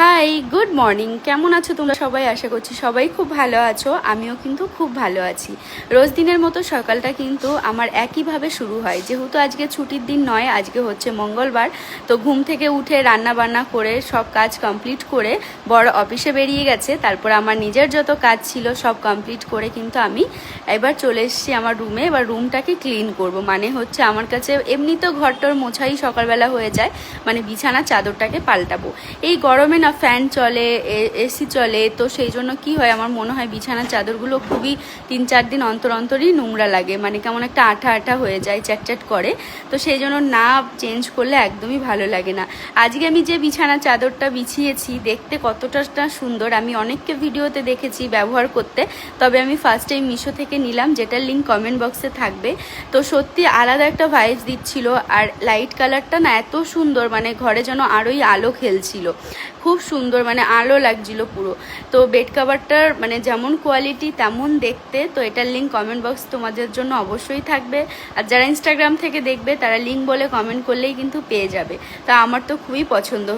High, good morning. কেমন আছো তোমরা সবাই? আশা করছি সবাই খুব ভালো আছো। আমিও কিন্তু খুব ভালো আছি। রোজ দিনের মতো সকালটা কিন্তু আমার একইভাবে শুরু হয়। যেহেতু আজকে ছুটির দিন নয়, আজকে হচ্ছে মঙ্গলবার, তো ঘুম থেকে উঠে রান্না বান্না করে সব কাজ কমপ্লিট করে বড় অফিসে বেরিয়ে গেছে। তারপর আমার নিজের যত কাজ ছিল সব কমপ্লিট করে কিন্তু আমি এবার চলে এসেছি আমার রুমে। এবার রুমটাকে ক্লিন করব, মানে হচ্ছে আমার কাছে এমনি তো ঘরটার মোছাই সকালবেলা হয়ে যায়, মানে বিছানা চাদরটাকে পাল্টাবো। এই গরমে না ফ্যান চলে, এসি চলে, তো সেই জন্য কি হয়, আমার মনে হয় বিছানার চাদরগুলো খুবই 3-4 দিন অন্তর অন্তরই নোংরা লাগে, মানে কেমন একটা আঠা আঠা হয়ে যায়, চ্যাটচ্যাট করে। তো সেই জন্য না চেঞ্জ করলে একদমই ভালো লাগে না। আজকে আমি যে বিছানার চাদরটা বিছিয়েছি দেখতে কতটা সুন্দর, আমি অনেককে ভিডিওতে দেখেছি ব্যবহার করতে, তবে আমি ফার্স্ট টাইম মিশো থেকে নিলাম, যেটার লিঙ্ক কমেন্ট বক্সে থাকবে। তো সত্যি আলাদা একটা ভাইবস দিচ্ছিল, আর লাইট কালারটা না এত সুন্দর, মানে ঘরে যেন আরোই আলো খেলছিল, খুব সুন্দর, মানে আলো লাগছিল পুরো। তো বেড কাভারটার মানে যেমন কোয়ালিটি তেমন দেখতে, তো এটার লিঙ্ক কমেন্ট বক্স তোমাদের জন্য অবশ্যই থাকবে। আর যারা ইনস্টাগ্রাম থেকে দেখবে তারা লিঙ্ক বলে কমেন্ট করলেই কিন্তু পেয়ে যাবে। তা আমার তো খুবই পছন্দ।